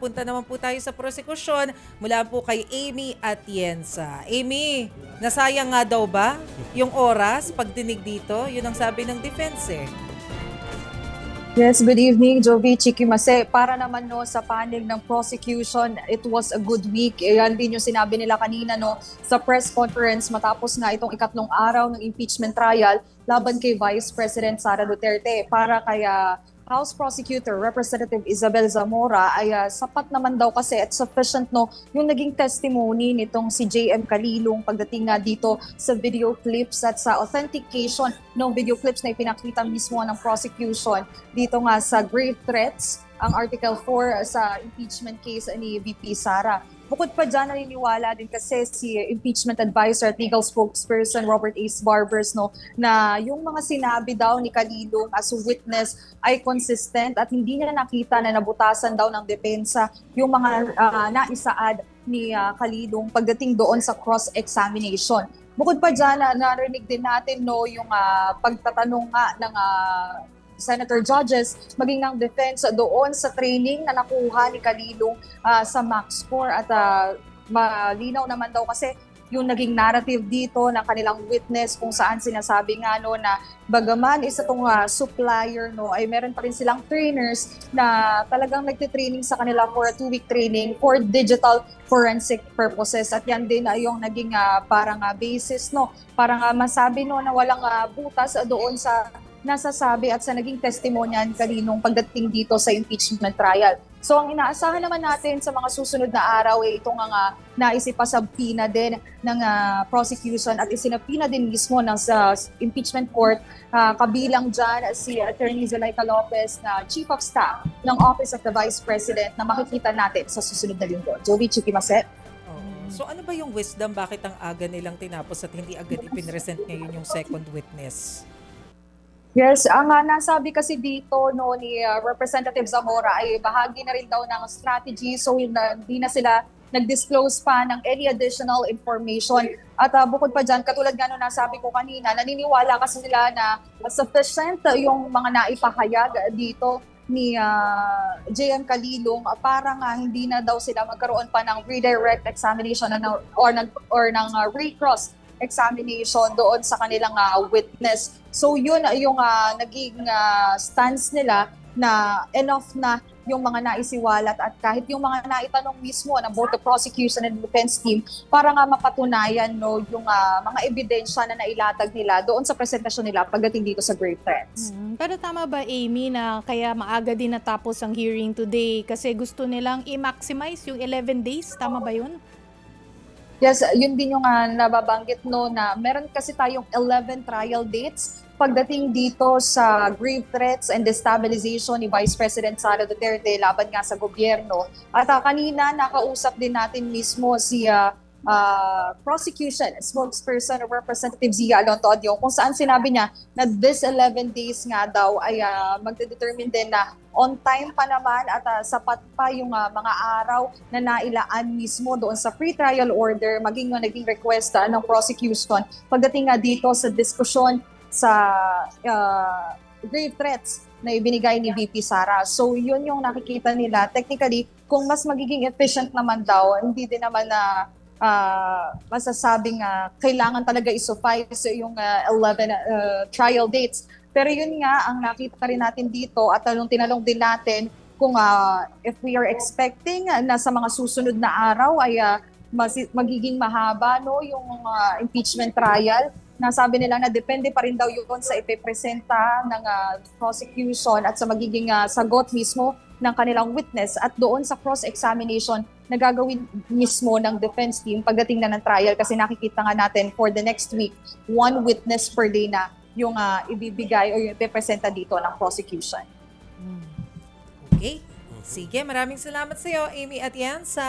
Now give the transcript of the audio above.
punta naman po tayo sa prosekusyon mula po kay Amy Atienza. Amy, nasayang nga daw ba yung oras pagdinig dito? Yun ang sabi ng defense eh. Yes, good evening, Jovi Chikimase. Para naman no sa panig ng prosecution, it was a good week. Yan din yung sinabi nila kanina no sa press conference matapos nga itong ikatlong araw ng impeachment trial laban kay Vice President Sara Duterte. Para kaya House Prosecutor Representative Isabel Zamora ay sapat naman daw kasi at sufficient no yung naging testimony nitong si JM Calilong pagdating nga dito sa video clips at sa authentication ng video clips na ipinakita mismo ng prosecution dito nga sa grave threats ang Article 4 sa impeachment case ni VP Sara. Bukod pa dyan, naniniwala din kasi si impeachment advisor at legal spokesperson Robert Ace Barbers no, na yung mga sinabi daw ni Calilong as a witness ay consistent at hindi niya nakita na nabutasan daw ng depensa yung mga naisaad ni Calilong pagdating doon sa cross-examination. Bukod pa dyan, narinig din natin no, yung pagtatanong nga ng Senator Judges, maging ng defense doon sa training na nakuha ni Calilong sa MaxCore at malinaw naman daw kasi yung naging narrative dito ng kanilang witness kung saan sinasabi nga no na bagaman isa tong supplier no ay meron pa rin silang trainers na talagang nagte-training sa kanila for a 2-week training for digital forensic purposes at yan din ay yung naging parang basis no parang masabi no na walang butas doon sa nasasabi at sa naging testimonian kaninong pagdating dito sa impeachment trial. So ang inaasahan naman natin sa mga susunod na araw ay itong naisipasabpina din ng prosecution at isinapina din mismo ng sa impeachment court kabilang dyan si Attorney Zulaika Lopez na Chief of Staff ng Office of the Vice President na makikita natin sa susunod na linggo. Jovi Chikimase. So ano ba yung wisdom? Bakit ang aga nilang tinapos at hindi agad ipinresent ngayon yung second witness? Yes, ang nasabi kasi dito no ni Representative Zamora ay bahagi na rin daw ng strategy so hindi na sila nag-disclose pa ng any additional information. At bukod pa dyan, katulad nga no nasabi ko kanina, naniniwala kasi sila na sufficient yung mga naipahayag dito ni JM Calilong para nga hindi na daw sila magkaroon pa ng redirect examination or ng recross examination doon sa kanilang witness. So yun yung naging stance nila na enough na yung mga naisiwalat at kahit yung mga naitanong mismo ng both the prosecution and defense team para nga mapatunayan no yung mga ebidensya na nailatag nila doon sa presentasyon nila pagdating dito sa grave threats. Pero tama ba, Amy, na kaya maaga din natapos ang hearing today kasi gusto nilang i-maximize yung 11 days? Tama ba yun? Yes, yun din yung nababanggit no na meron kasi tayong 11 trial dates pagdating dito sa grave threats and destabilization ni Vice President Sara Duterte laban nga sa gobyerno. At kanina nakausap din natin mismo si prosecution spokesperson or Representative Zia Alontodio kung saan sinabi niya na this 11 days nga daw ay magdedetermine din na on time pa naman at sapat pa yung mga araw na nailaan mismo doon sa pre-trial order maging naging request ng prosecution pagdating nga dito sa diskusyon sa grave threats na ibinigay ni VP Sara. So yun yung nakikita nila. Technically, kung mas magiging efficient naman daw, hindi din naman na masasabing kailangan talaga isuffice yung 11 trial dates. Pero yun nga, ang nakita rin natin dito at tinalong din natin kung if we are expecting na sa mga susunod na araw ay magiging mahaba no, yung impeachment trial. Nasabi nila na depende pa rin daw yun sa ipipresenta ng prosecution at sa magiging sagot mismo ng kanilang witness at doon sa cross-examination na gagawin mismo ng defense team pagdating na ng trial kasi nakikita nga natin for the next week, one witness per day na yung ibibigay o yung ipipresenta dito ng prosecution. Okay. Sige, maraming salamat sa iyo, Amy Atienza.